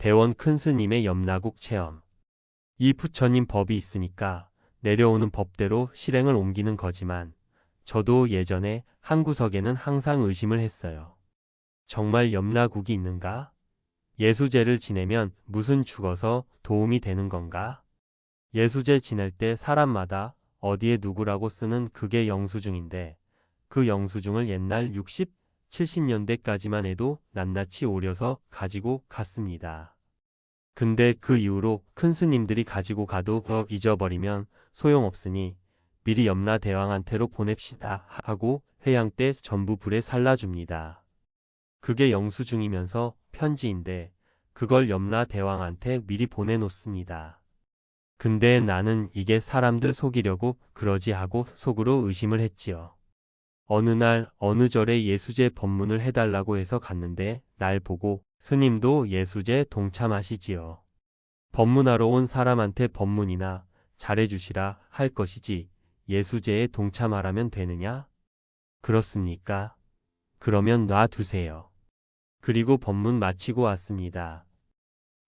대원 큰 스님의 염라국 체험. 이 부처님 법이 있으니까 내려오는 법대로 실행을 옮기는 거지만 저도 예전에 한 구석에는 항상 의심을 했어요. 정말 염라국이 있는가? 예수제를 지내면 무슨 죽어서 도움이 되는 건가? 예수제 지낼 때 사람마다 어디에 누구라고 쓰는 그게 영수증인데 그 영수증을 옛날 60, 70년대까지만 해도 낱낱이 오려서 가지고 갔습니다. 근데 그 이후로 큰 스님들이 가지고 가도 잊어버리면 소용없으니 미리 염라대왕한테로 보냅시다 하고 회양 때 전부 불에 살라줍니다. 그게 영수증이면서 편지인데 그걸 염라대왕한테 미리 보내놓습니다. 근데 나는 이게 사람들 속이려고 그러지 하고 속으로 의심을 했지요. 어느 날 어느 절에 예수제 법문을 해달라고 해서 갔는데 날 보고 스님도 예수제 동참하시지요. 법문하러 온 사람한테 법문이나 잘해주시라 할 것이지 예수제에 동참하라면 되느냐? 그렇습니까? 그러면 놔두세요. 그리고 법문 마치고 왔습니다.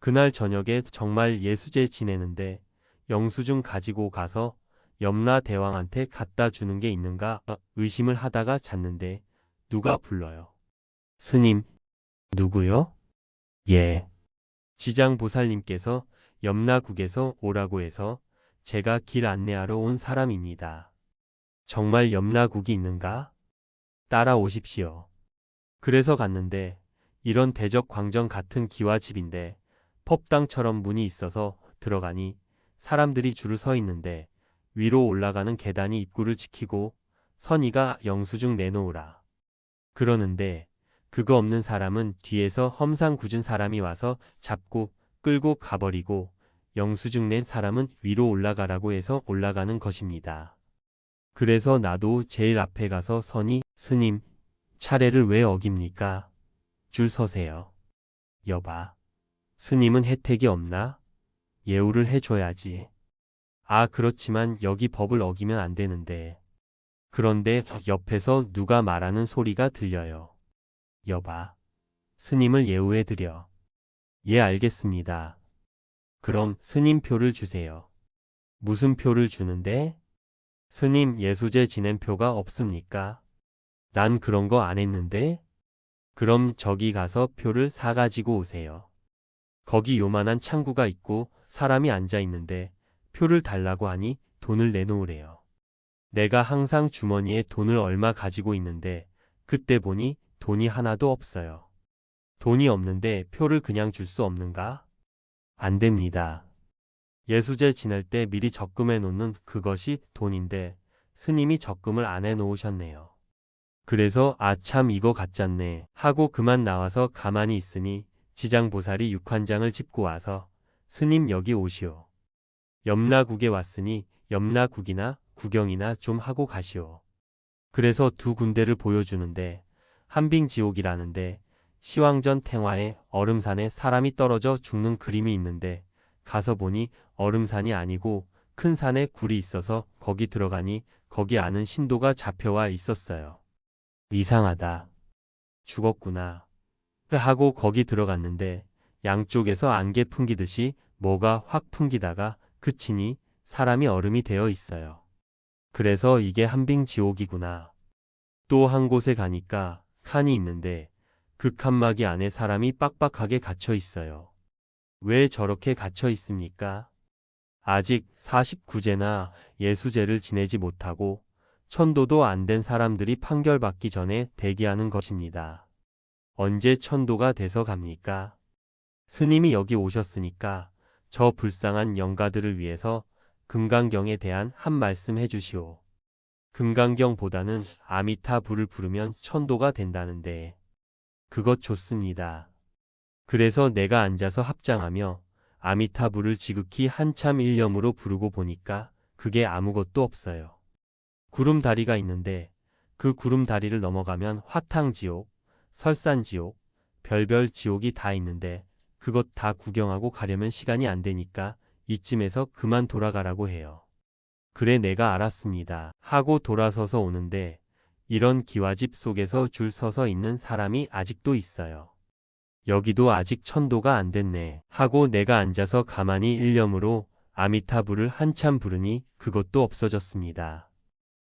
그날 저녁에 정말 예수제 지내는데 영수증 가지고 가서 염라대왕한테 갖다 주는 게 있는가 의심을 하다가 잤는데 누가 불러요. 스님, 누구요? 예. 지장보살님께서 염라국에서 오라고 해서 제가 길 안내하러 온 사람입니다. 정말 염라국이 있는가? 따라오십시오. 그래서 갔는데 이런 대적광정 같은 기와집인데 법당처럼 문이 있어서 들어가니 사람들이 줄을 서 있는데 위로 올라가는 계단이 입구를 지키고 선의가 영수증 내놓으라. 그러는데 그거 없는 사람은 뒤에서 험상궂은 사람이 와서 잡고 끌고 가버리고 영수증 낸 사람은 위로 올라가라고 해서 올라가는 것입니다. 그래서 나도 제일 앞에 가서 선의, 스님, 차례를 왜 어깁니까? 줄 서세요. 여봐. 스님은 혜택이 없나? 예우를 해줘야지. 아, 그렇지만 여기 법을 어기면 안 되는데. 그런데 옆에서 누가 말하는 소리가 들려요. 여봐. 스님을 예우해드려. 예, 알겠습니다. 그럼 스님 표를 주세요. 무슨 표를 주는데? 스님 예수제 지낸 표가 없습니까? 난 그런 거 안 했는데? 그럼 저기 가서 표를 사가지고 오세요. 거기 요만한 창구가 있고 사람이 앉아 있는데 표를 달라고 하니 돈을 내놓으래요. 내가 항상 주머니에 돈을 얼마 가지고 있는데 그때 보니 돈이 하나도 없어요. 돈이 없는데 표를 그냥 줄 수 없는가? 안 됩니다. 예수제 지낼 때 미리 적금해 놓는 그것이 돈인데 스님이 적금을 안 해 놓으셨네요. 그래서 아 참 이거 같잖네 하고 그만 나와서 가만히 있으니 지장보살이 육환장을 짚고 와서 스님 여기 오시오. 염라국에 왔으니 염라국이나 구경이나 좀 하고 가시오. 그래서 두 군데를 보여주는데 한빙지옥이라는데 시황전 탱화에 얼음산에 사람이 떨어져 죽는 그림이 있는데 가서 보니 얼음산이 아니고 큰 산에 굴이 있어서 거기 들어가니 거기 아는 신도가 잡혀와 있었어요. 이상하다. 죽었구나. 하고 거기 들어갔는데 양쪽에서 안개 풍기듯이 뭐가 확 풍기다가 그치니 사람이 얼음이 되어 있어요. 그래서 이게 한빙지옥이구나. 또 한 곳에 가니까 칸이 있는데 그 칸막이 안에 사람이 빡빡하게 갇혀 있어요. 왜 저렇게 갇혀 있습니까? 아직 49제나 예수제를 지내지 못하고 천도도 안 된 사람들이 판결받기 전에 대기하는 것입니다. 언제 천도가 돼서 갑니까? 스님이 여기 오셨으니까 저 불쌍한 영가들을 위해서 금강경에 대한 한 말씀 해주시오. 금강경보다는 아미타불을 부르면 천도가 된다는데 그것 좋습니다. 그래서 내가 앉아서 합장하며 아미타불을 지극히 한참 일념으로 부르고 보니까 그게 아무것도 없어요. 구름다리가 있는데 그 구름다리를 넘어가면 화탕지옥, 설산지옥, 별별 지옥이 다 있는데 그것 다 구경하고 가려면 시간이 안 되니까 이쯤에서 그만 돌아가라고 해요. 그래 내가 알았습니다. 하고 돌아서서 오는데 이런 기와집 속에서 줄 서서 있는 사람이 아직도 있어요. 여기도 아직 천도가 안 됐네. 하고 내가 앉아서 가만히 일념으로 아미타불을 한참 부르니 그것도 없어졌습니다.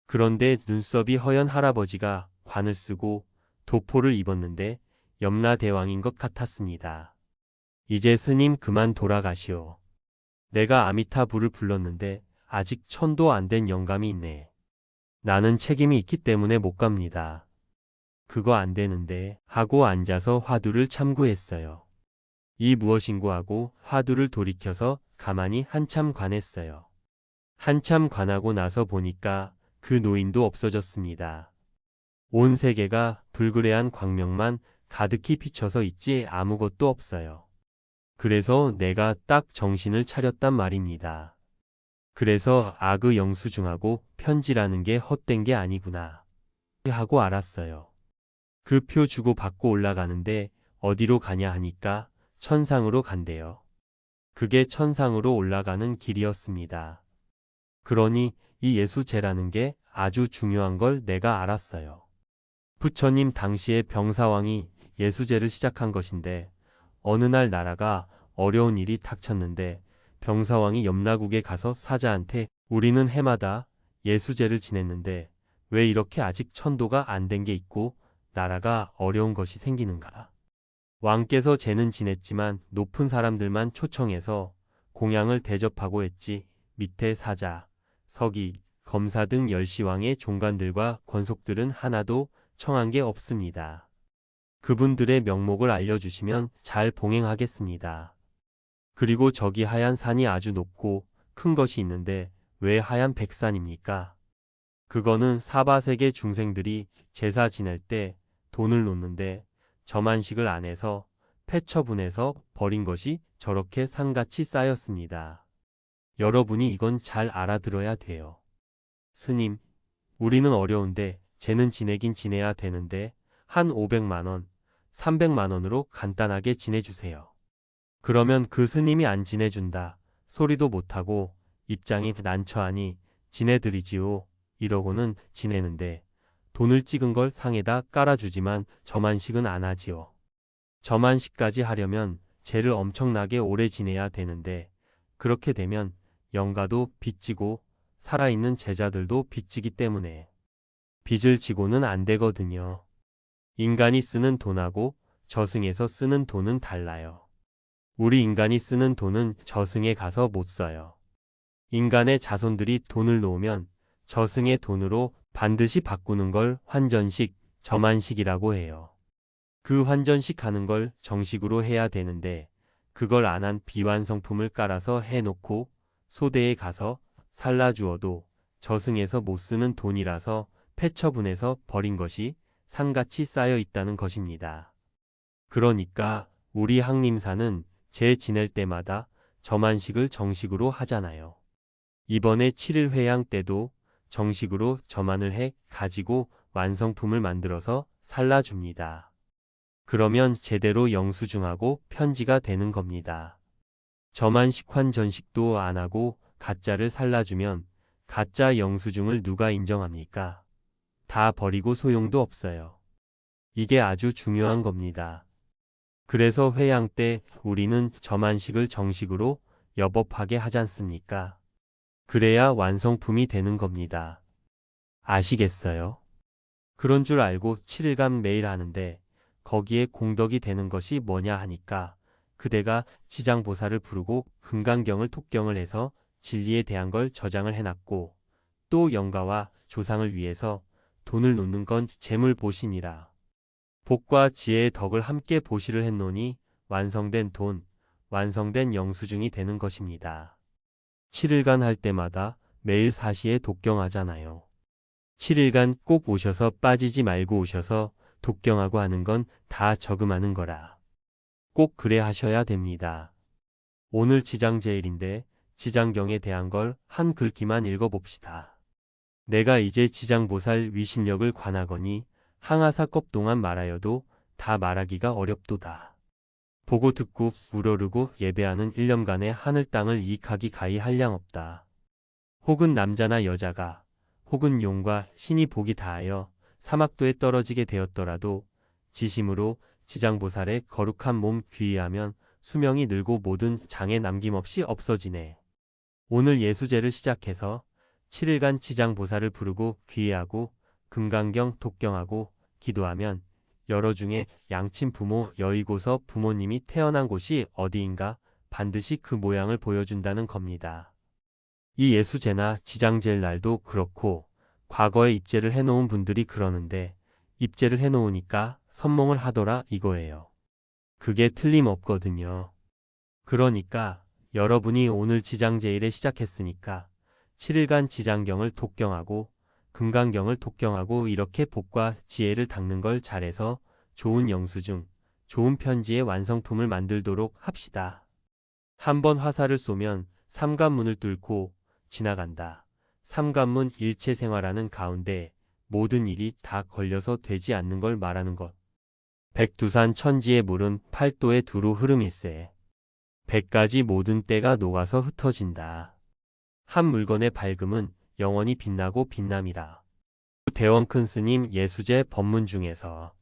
그런데 눈썹이 허연 할아버지가 관을 쓰고 도포를 입었는데 염라대왕인 것 같았습니다. 이제 스님 그만 돌아가시오. 내가 아미타불을 불렀는데 아직 천도 안 된 영감이 있네. 나는 책임이 있기 때문에 못 갑니다. 그거 안 되는데 하고 앉아서 화두를 참구했어요. 이 무엇인고 하고 화두를 돌이켜서 가만히 한참 관했어요. 한참 관하고 나서 보니까 그 노인도 없어졌습니다. 온 세계가 불그레한 광명만 가득히 비쳐서 있지 아무것도 없어요. 그래서 내가 딱 정신을 차렸단 말입니다. 그래서 아그 영수증하고 편지라는 게 헛된 게 아니구나 하고 알았어요. 그 표 주고 받고 올라가는데 어디로 가냐 하니까 천상으로 간대요. 그게 천상으로 올라가는 길이었습니다. 그러니 이 예수제라는 게 아주 중요한 걸 내가 알았어요. 부처님 당시에 병사왕이 예수제를 시작한 것인데 어느 날 나라가 어려운 일이 닥쳤는데 병사왕이 염라국에 가서 사자한테 우리는 해마다 예수제를 지냈는데 왜 이렇게 아직 천도가 안 된 게 있고 나라가 어려운 것이 생기는가. 왕께서 제는 지냈지만 높은 사람들만 초청해서 공양을 대접하고 했지 밑에 사자, 서기, 검사 등 열시왕의 종관들과 권속들은 하나도 청한 게 없습니다. 그분들의 명목을 알려주시면 잘 봉행하겠습니다. 그리고 저기 하얀 산이 아주 높고 큰 것이 있는데 왜 하얀 백산입니까? 그거는 사바세계 중생들이 제사 지낼 때 돈을 놓는데 저만식을 안 해서 폐처분해서 버린 것이 저렇게 산같이 쌓였습니다. 여러분이 이건 잘 알아들어야 돼요. 스님, 우리는 어려운데 쟤는 지내긴 지내야 되는데 한 500만 원, 300만 원으로 간단하게 지내주세요. 그러면 그 스님이 안 지내준다 소리도 못하고 입장이 난처하니 지내드리지요 이러고는 지내는데 돈을 찍은 걸 상에다 깔아주지만 저만식은 안 하지요. 저만식까지 하려면 쟤를 엄청나게 오래 지내야 되는데 그렇게 되면 영가도 빚지고 살아있는 제자들도 빚지기 때문에 빚을 지고는 안 되거든요. 인간이 쓰는 돈하고 저승에서 쓰는 돈은 달라요. 우리 인간이 쓰는 돈은 저승에 가서 못 써요. 인간의 자손들이 돈을 놓으면 저승의 돈으로 반드시 바꾸는 걸 환전식, 저만식이라고 해요. 그 환전식 하는 걸 정식으로 해야 되는데 그걸 안 한 비완성품을 깔아서 해놓고 소대에 가서 살라주어도 저승에서 못 쓰는 돈이라서 폐처분해서 버린 것이 산같이 쌓여 있다는 것입니다. 그러니까 우리 항림사는 제 지낼 때마다 저만식을 정식으로 하잖아요. 이번에 7일 회양 때도 정식으로 저만을 해 가지고 완성품을 만들어서 살라줍니다. 그러면 제대로 영수증하고 편지가 되는 겁니다. 저만식 환전식도 안 하고 가짜를 살라주면 가짜 영수증을 누가 인정합니까? 다 버리고 소용도 없어요. 이게 아주 중요한 겁니다. 그래서 회양 때 우리는 저만식을 정식으로 여법하게 하지 않습니까? 그래야 완성품이 되는 겁니다. 아시겠어요? 그런 줄 알고 7일간 매일 하는데 거기에 공덕이 되는 것이 뭐냐 하니까 그대가 지장보살을 부르고 금강경을 톡경을 해서 진리에 대한 걸 저장을 해놨고 또 영가와 조상을 위해서 돈을 놓는 건 재물보신이라. 복과 지혜의 덕을 함께 보시를 했노니 완성된 돈, 완성된 영수증이 되는 것입니다. 7일간 할 때마다 매일 4시에 독경하잖아요. 7일간 꼭 오셔서 빠지지 말고 오셔서 독경하고 하는 건 다 저금하는 거라. 꼭 그래 하셔야 됩니다. 오늘 지장제일인데 지장경에 대한 걸 한 글귀만 읽어봅시다. 내가 이제 지장보살 위심력을 관하거니 항아사 껍 동안 말하여도 다 말하기가 어렵도다. 보고 듣고 우러르고 예배하는 1년간의 하늘 땅을 이익하기 가히 한량 없다. 혹은 남자나 여자가 혹은 용과 신이 복이 다하여 사막도에 떨어지게 되었더라도 지심으로 지장보살의 거룩한 몸 귀의하면 수명이 늘고 모든 장애 남김없이 없어지네. 오늘 예수제를 시작해서 7일간 지장보살을 부르고 귀의하고 금강경 독경하고 기도하면 여러 중에 양친 부모 여의고서 부모님이 태어난 곳이 어디인가 반드시 그 모양을 보여준다는 겁니다. 이 예수제나 지장제일 날도 그렇고 과거에 입제를 해놓은 분들이 그러는데 입제를 해놓으니까 선몽을 하더라 이거예요. 그게 틀림없거든요. 그러니까 여러분이 오늘 지장제일에 시작했으니까 7일간 지장경을 독경하고 금강경을 독경하고 이렇게 복과 지혜를 닦는 걸 잘해서 좋은 영수증, 좋은 편지의 완성품을 만들도록 합시다. 한번 화살을 쏘면 삼관문을 뚫고 지나간다. 삼관문 일체생활하는 가운데 모든 일이 다 걸려서 되지 않는 걸 말하는 것. 백두산 천지의 물은 팔도의 두루 흐름일세. 100가지 모든 때가 녹아서 흩어진다. 한 물건의 밝음은 영원히 빛나고 빛남이라. 대원 큰 스님 예수제 법문 중에서